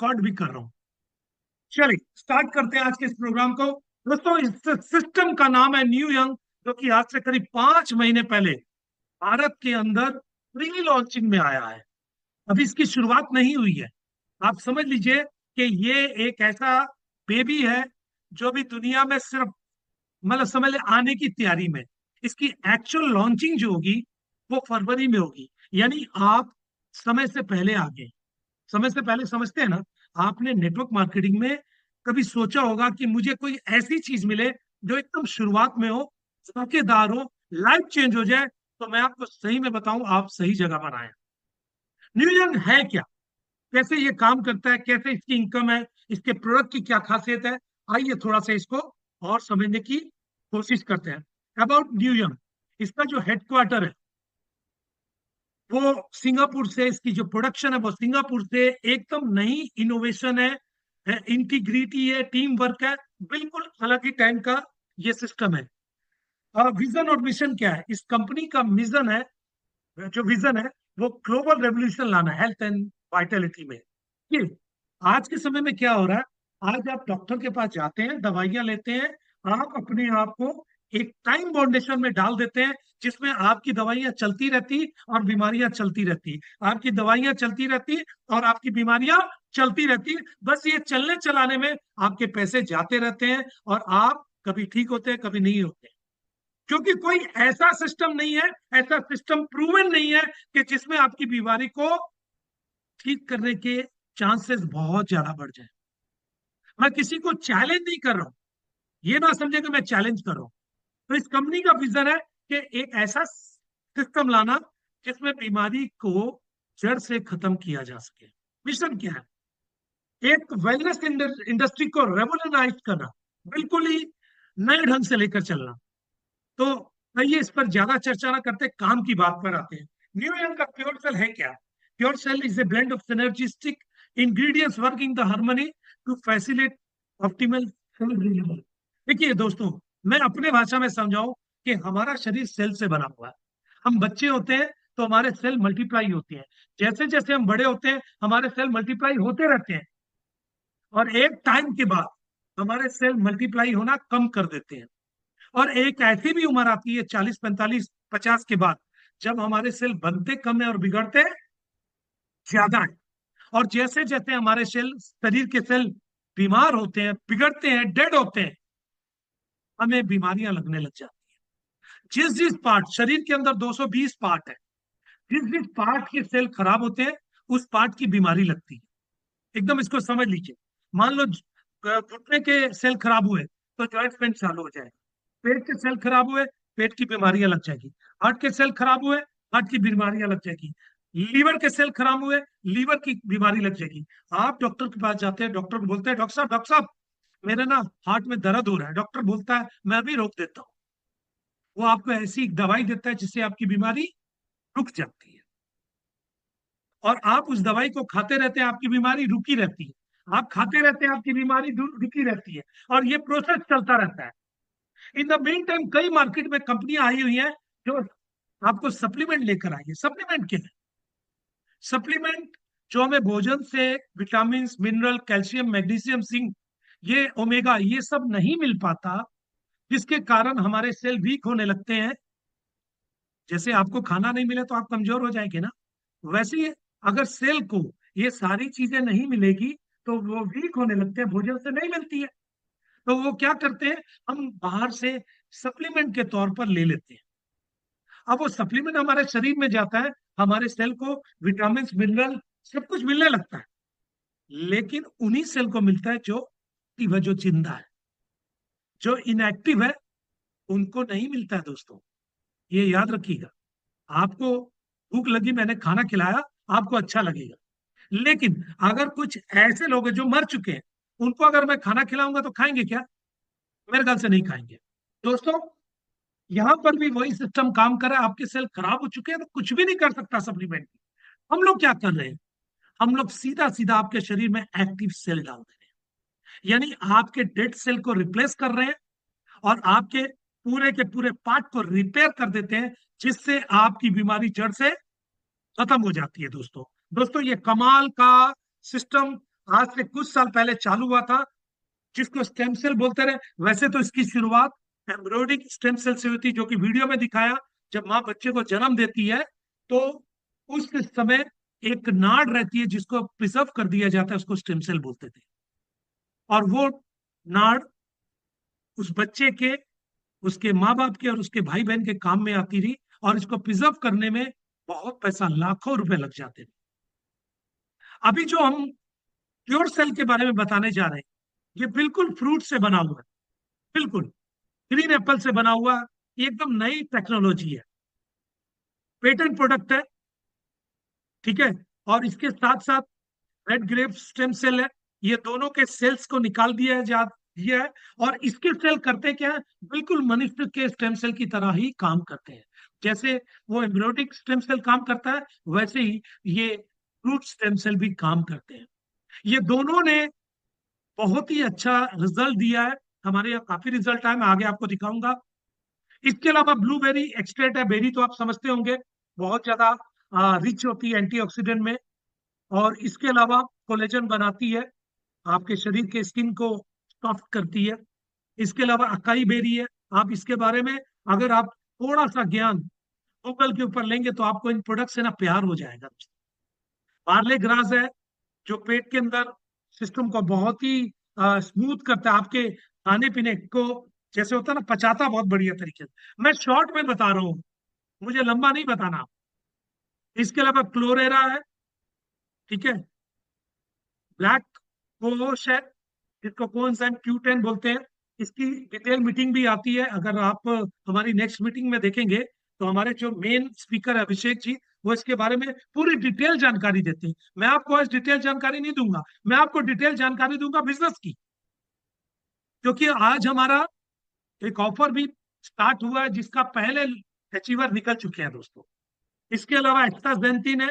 Record भी कर रहा हूँ। चलिए स्टार्ट करते हैं आज के इस प्रोग्राम को। दोस्तों, इस सिस्टम का नाम है न्यू यंग, जो कि आज से करीब 5 महीने पहले भारत के अंदर प्री लॉन्चिंग में आया है। अभी इसकी शुरुआत नहीं हुई है। आप समझ लीजिए कि ये एक ऐसा बेबी है जो भी दुनिया में सिर्फ मतलब समझ ले आने की तैयारी में। इसकी एक्चुअल लॉन्चिंग जो होगी वो फरवरी में होगी। यानी आप समय से पहले आ गए। समय से पहले समझते हैं ना। आपने नेटवर्क मार्केटिंग में कभी सोचा होगा कि मुझे कोई ऐसी चीज मिले जो एकदम शुरुआत में हो, धमाकेदार हो, लाइफ चेंज हो जाए, तो मैं आपको सही में बताऊं, आप सही जगह पर आए। न्यूयॉर्क है क्या, कैसे ये काम करता है, कैसे इसकी इनकम है, इसके प्रोडक्ट की क्या खासियत है, आइए थोड़ा सा इसको और समझने की कोशिश करते हैं। अबाउट न्यूयॉर्क, इसका जो हेडक्वार्टर है वो सिंगापुर से, इसकी जो प्रोडक्शन है वो सिंगापुर से। एकदम नई इनोवेशन है, इंटीग्रिटी है, टीम वर्क है, बिल्कुल अलग ही टाइम का ये सिस्टम है। विजन और मिशन क्या है इस कंपनी का? मिशन है, जो विजन है वो ग्लोबल रेवोल्यूशन लाना हेल्थ एंड वाइटलिटी में। कि आज के समय में क्या हो रहा है, आज आप डॉक्टर के पास जाते हैं, दवाइयां लेते हैं, आप अपने आप को एक टाइम बाउंडेशन में डाल देते हैं, जिसमें आपकी दवाइयां चलती रहती और बीमारियां चलती रहती। आपकी दवाइयां चलती रहती और आपकी बीमारियां चलती रहती। बस ये चलने चलाने में आपके पैसे जाते रहते हैं और आप कभी ठीक होते हैं, कभी नहीं होते। क्योंकि कोई ऐसा सिस्टम नहीं है, ऐसा सिस्टम प्रूवन नहीं है कि जिसमें आपकी बीमारी को ठीक करने के चांसेस बहुत ज्यादा बढ़ जाए। मैं किसी को चैलेंज नहीं कर रहा हूं, ये ना समझे कि मैं चैलेंज कर रहा हूं। तो इस कंपनी का विजन है कि एक ऐसा सिस्टम लाना जिसमें बीमारी को जड़ से खत्म किया जा सके। मिशन क्या है? एक वेलनेस इंडस्ट्री को रेवोल्यूशनाइज करना, बिल्कुल ही नए ढंग से लेकर चलना। तो आइए इस पर ज्यादा चर्चा ना करते, काम की बात पर आते हैं। न्यूयॉर्क का प्योर सेल है क्या? Pure cell is a blend of synergistic ingredients working the harmony to facilitate optimal cell रिलीवल। देखिए दोस्तों, मैं अपने भाषा में समझाऊं कि हमारा शरीर सेल से बना हुआ है। हम बच्चे होते हैं तो हमारे सेल मल्टीप्लाई होते हैं। जैसे जैसे हम बड़े होते हैं हमारे सेल मल्टीप्लाई होते रहते हैं, और एक टाइम के बाद हमारे सेल मल्टीप्लाई होना कम कर देते हैं। और एक ऐसी भी उम्र आती है 40 45 50 के बाद, जब हमारे सेल बनते कम है और बिगड़ते ज्यादा है। और जैसे जैसे हमारे सेल, शरीर के सेल बीमार होते हैं, बिगड़ते हैं, डेड होते हैं, हमें बीमारियां लगने लग जाती हैं। जिस जिस पार्ट शरीर के अंदर 220 पार्ट है, जिस जिस पार्ट के सेल खराब होते हैं उस पार्ट की बीमारी लगती है। एकदम इसको समझ लीजिए। मान लो घुटने के सेल खराब हुए तो जॉइंट पेन चालू हो जाएगा। पेट के सेल खराब हुए, पेट की बीमारियां लग जाएगी। हार्ट के सेल खराब हुए, हार्ट की बीमारियां लग जाएगी। लीवर के सेल खराब हुए, लीवर की बीमारी लग जाएगी। आप डॉक्टर के पास जाते हैं, डॉक्टर बोलते हैं डॉक्टर साहब मेरे ना हार्ट में दर्द हो रहा है। डॉक्टर बोलता है मैं अभी रोक देता हूँ। वो आपको ऐसी दवाई देता है जिससे आपकी बीमारी रुक जाती है, और आप उस दवाई को खाते रहते हैं, आपकी बीमारी रुकी रहती है। आप खाते रहते हैं, आपकी बीमारी रुकी रहती है, और ये प्रोसेस चलता रहता है। इन द मेन टाइम कई मार्केट में कंपनियां आई हुई हैं जो आपको सप्लीमेंट लेकर आई है। सप्लीमेंट क्या है? सप्लीमेंट जो हमें भोजन से vitamin, mineral, calcium, magnesium, zinc, ये ओमेगा, ये सब नहीं मिल पाता, जिसके कारण हमारे सेल वीक होने लगते हैं। जैसे आपको खाना नहीं मिले तो आप कमजोर हो जाएंगे ना, वैसे ही अगर सेल को ये सारी चीजें नहीं मिलेगी तो वो वीक होने लगते हैं, भोजन से नहीं मिलती है। तो वो क्या करते हैं, हम बाहर से सप्लीमेंट के तौर पर ले लेते हैं। अब वो सप्लीमेंट हमारे शरीर में जाता है, हमारे सेल को विटामिन, मिनरल सब कुछ मिलने लगता है, लेकिन उन्हीं सेल को मिलता है जो एक्टिव है, जो जिंदा है। जो इनएक्टिव है उनको नहीं मिलता है दोस्तों, ये याद रखिएगा। आपको भूख लगी, मैंने खाना खिलाया, आपको अच्छा लगेगा। लेकिन अगर कुछ ऐसे लोग हैं जो मर चुके हैं, उनको अगर मैं खाना खिलाऊंगा तो खाएंगे क्या? मेरे ख्याल से नहीं खाएंगे। दोस्तों, यहां पर भी वही सिस्टम काम कर रहा है। आपके सेल खराब हो चुके हैं तो कुछ भी नहीं कर सकता सप्लीमेंट। हम लोग क्या कर रहे हैं, हम लोग सीधा सीधा आपके शरीर में एक्टिव सेल डाल दे रहे हैं। यानी आपके डेड सेल को रिप्लेस कर रहे हैं और आपके पूरे के पूरे पार्ट को रिपेयर कर देते हैं, जिससे आपकी बीमारी जड़ से खत्म हो जाती है। दोस्तों दोस्तों, ये कमाल का सिस्टम आज से कुछ साल पहले चालू हुआ था, जिसको स्टेम सेल बोलते रहे। वैसे तो इसकी शुरुआत एम्ब्रॉयडिंग स्टेम सेल से हुई थी, जो कि वीडियो में दिखाया। जब माँ बच्चे को जन्म देती है तो उस समय एक नाड़ रहती है जिसको प्रिजर्व कर दिया जाता है, उसको स्टेम सेल बोलते थे। और वो नाड़ उस बच्चे के, उसके माँ बाप के और उसके भाई बहन के काम में आती रही, और इसको प्रिजर्व करने में बहुत पैसा, लाखों रुपए लग जाते थे। अभी जो हम प्योर सेल के बारे में बताने जा रहे हैं, ये बिल्कुल फ्रूट से बना हुआ है, बिल्कुल ग्रीन एप्पल से बना हुआ। ये एकदम नई टेक्नोलॉजी है, पेटेंट प्रोडक्ट है, ठीक है। और इसके साथ साथ रेड ग्रेप स्टेम सेल है, ये दोनों के सेल्स को निकाल दिया है। और इसके सेल करते क्या है, बिल्कुल मनुष्य के स्टेम सेल की तरह ही काम करते हैं। जैसे वो एम्ब्रियोटिक स्टेम सेल काम करता है, वैसे ही ये फ्रूट स्टेम सेल भी काम करते हैं। ये दोनों ने बहुत ही अच्छा रिजल्ट दिया है। हमारे यहाँ काफी रिजल्ट आए, मैं आगे आपको दिखाऊंगा। इसके अलावा ब्लूबेरी एक्सट्रैक्ट है, बेरी तो आप समझते होंगे, बहुत ज्यादा रिच होती है एंटीऑक्सीडेंट में। और इसके अलावा कोलेजन बनाती है, आपके शरीर के स्किन को सॉफ्ट करती है। इसके अलावा अकाई बेरी है, आप इसके बारे में अगर आप थोड़ा सा ज्ञान गूगल के ऊपर लेंगे तो आपको इन प्रोडक्ट से ना प्यार हो जाएगा। पार्ले ग्रास है, जो पेट के अंदर सिस्टम को बहुत ही स्मूथ करता है, आपके खाने पीने को जैसे होता है ना, पचाता बहुत बढ़िया तरीके से। मैं शॉर्ट में बता रहा हूँ, मुझे लंबा नहीं बताना। इसके अलावा क्लोरेरा है, ठीक है। ब्लैक कोश है, जिसको कोएंजाइम Q10 बोलते हैं। इसकी डिटेल मीटिंग भी आती है, अगर आप हमारी नेक्स्ट मीटिंग में देखेंगे तो हमारे जो मेन स्पीकर है अभिषेक जी, वो इसके बारे में पूरी डिटेल जानकारी देते हैं। मैं आपको आज डिटेल जानकारी नहीं दूंगा, मैं आपको डिटेल जानकारी दूंगा बिजनेस की, क्योंकि आज हमारा एक ऑफर भी स्टार्ट हुआ है जिसका पहले अचीवर निकल चुके हैं दोस्तों। इसके अलावा एक्साजेंटिन है,